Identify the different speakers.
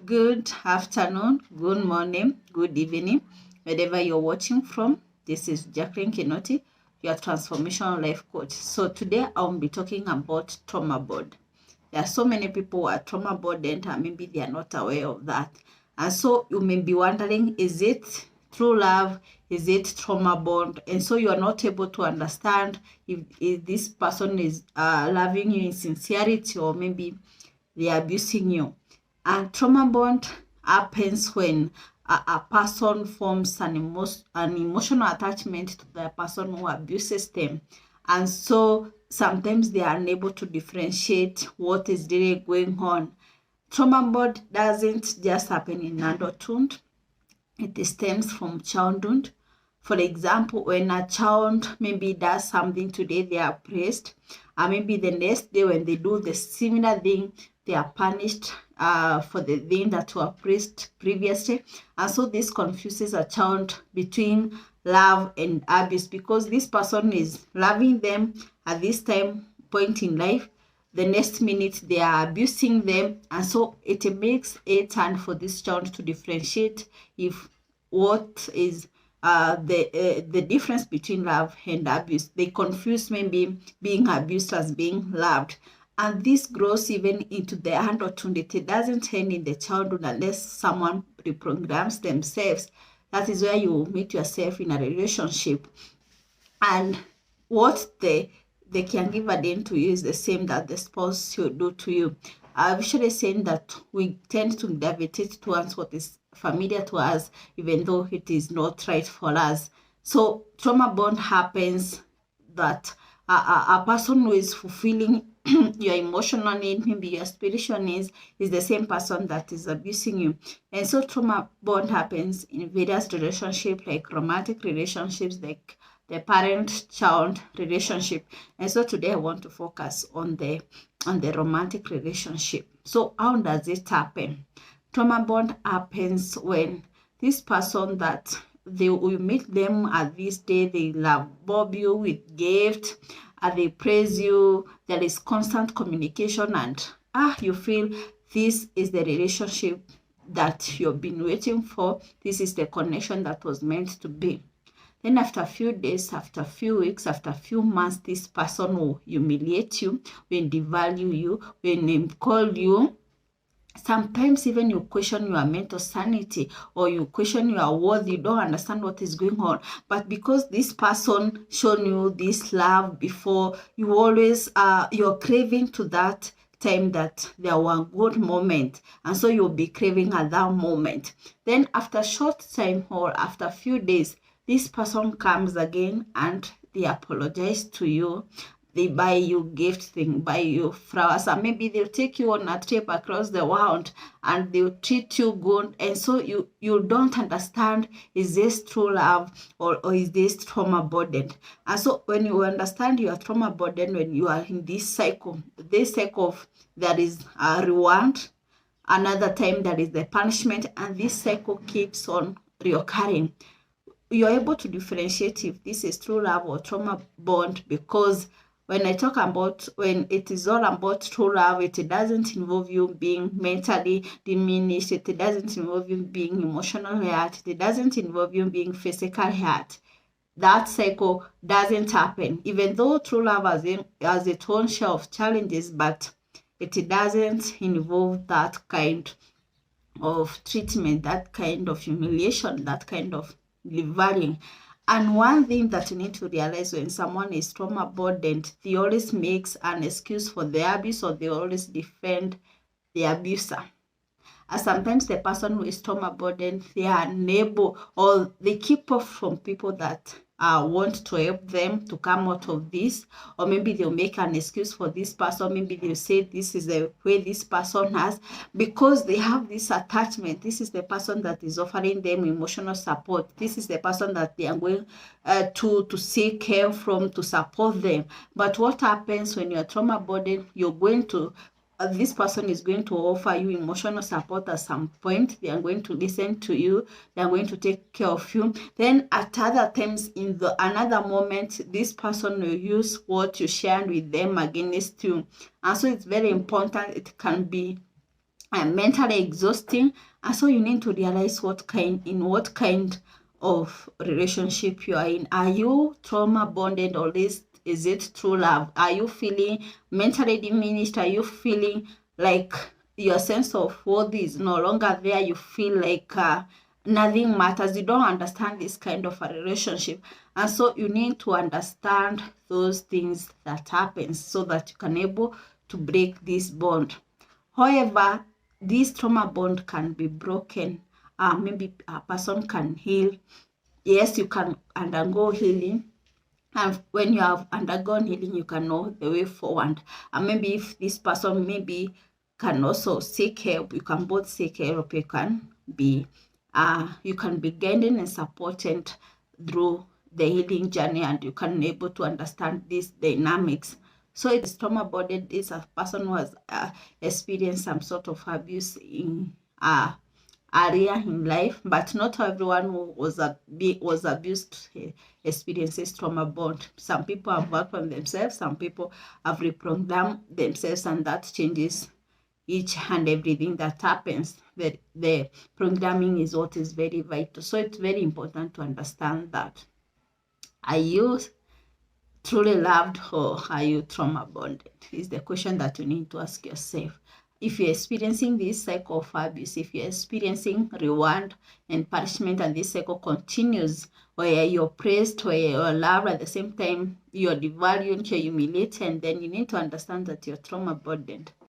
Speaker 1: Good afternoon, good morning, good evening, wherever you're watching from. This is Jacqueline Kinoti, your transformational life coach. So today I'll be talking about trauma board. There are so many people who are trauma burdened and maybe they are not aware of that. And so you may be wondering, is it true love? Is it trauma bond? And so you are not able to understand if this person is loving you in sincerity or maybe they are abusing you. And trauma bond happens when a person forms an emotional attachment to the person who abuses them. And so sometimes they are unable to differentiate what is really going on. Trauma bond doesn't just happen in adulthood. It stems from childhood. For example, when a child maybe does something today, they are praised. And maybe the next day when they do the similar thing, they are punished for the thing that were praised previously. And so this confuses a child between love and abuse, because this person is loving them at this time point in life, the next minute they are abusing them. And so it makes it hard for this child to differentiate if what is the difference between love and abuse. They confuse maybe being abused as being loved. And this grows even into the adulthood. It doesn't end in the childhood unless someone reprograms themselves. That is where you meet yourself in a relationship. And what the caregiver did to you is the same that the spouse should do to you. I'm usually saying that we tend to gravitate towards what is familiar to us, even though it is not right for us. So trauma bond happens that a person who is fulfilling your emotional need, maybe your spiritual needs, is the same person that is abusing you. And so trauma bond happens in various relationships, like romantic relationships, like the parent-child relationship. And so today I want to focus on the romantic relationship. So how does it happen? Trauma bond happens when this person that they will meet them at this day, they love you with gifts, and they praise you. There is constant communication, and you feel this is the relationship that you've been waiting for. This is the connection that was meant to be. Then after a few days, after a few weeks, after a few months, this person will humiliate you, will devalue you, will name call you. Sometimes even you question your mental sanity, or you question your worth. You don't understand what is going on. But because this person shown you this love before, you always you're craving to that time that there were good moment, and so you'll be craving at that moment. Then after a short time or after a few days, this person comes again and they apologize to you. They buy you gifts, they buy you flowers, and maybe they'll take you on a trip across the world and they'll treat you good. And so you don't understand, is this true love or is this trauma burdened? And so when you understand you are trauma burdened, when you are in this cycle of there is a reward, another time there is the punishment, and this cycle keeps on reoccurring, you're able to differentiate if this is true love or trauma bond. Because when I talk about when it is all about true love, it doesn't involve you being mentally diminished. It doesn't involve you being emotionally hurt. It doesn't involve you being physically hurt. That cycle doesn't happen. Even though true love has its own share of challenges, but it doesn't involve that kind of treatment, that kind of humiliation, that kind of devaluing. And one thing that you need to realize, when someone is trauma burdened, they always makes an excuse for the abuse, or they always defend the abuser. And sometimes the person who is trauma burdened, they are unable, or they keep off from people that want to help them to come out of this. Or maybe they'll make an excuse for this person. Maybe they'll say this is the way this person has, because they have this attachment. This is the person that is offering them emotional support. This is the person that they are going to seek help from, to support them. But what happens when you're trauma burdened? You're going to this person is going to offer you emotional support at some point. They are going to listen to you. They are going to take care of you. Then at other times, in another moment, this person will use what you shared with them against you. And so it's very important. It can be and mentally exhausting. And so you need to realize what kind of relationship you are in. Are you trauma bonded, or is it true love? Are you feeling mentally diminished? Are you feeling like your sense of worth is no longer there? You feel like nothing matters. You don't understand this kind of a relationship. And so you need to understand those things that happen so that you can able to break this bond. However, this trauma bond can be broken. Maybe a person can heal. Yes, you can undergo healing. And when you have undergone healing, you can know the way forward. And maybe if this person maybe can also seek help, you can both seek help. You can be guided and supported through the healing journey, and you can able to understand these dynamics. So it's trauma bonded is a person who has experienced some sort of abuse in area in life, but not everyone who was abused experiences trauma bond. Some people have worked on themselves, some people have reprogrammed themselves, and that changes each and everything that happens. The programming is what is very vital. So it's very important to understand that. Are you truly loved, or are you trauma bonded? Is the question that you need to ask yourself. If you're experiencing this cycle of abuse, if you're experiencing reward and punishment, and this cycle continues, where you're praised, where you're loved, at the same time you're devalued, you're humiliated, then you need to understand that you're trauma burdened.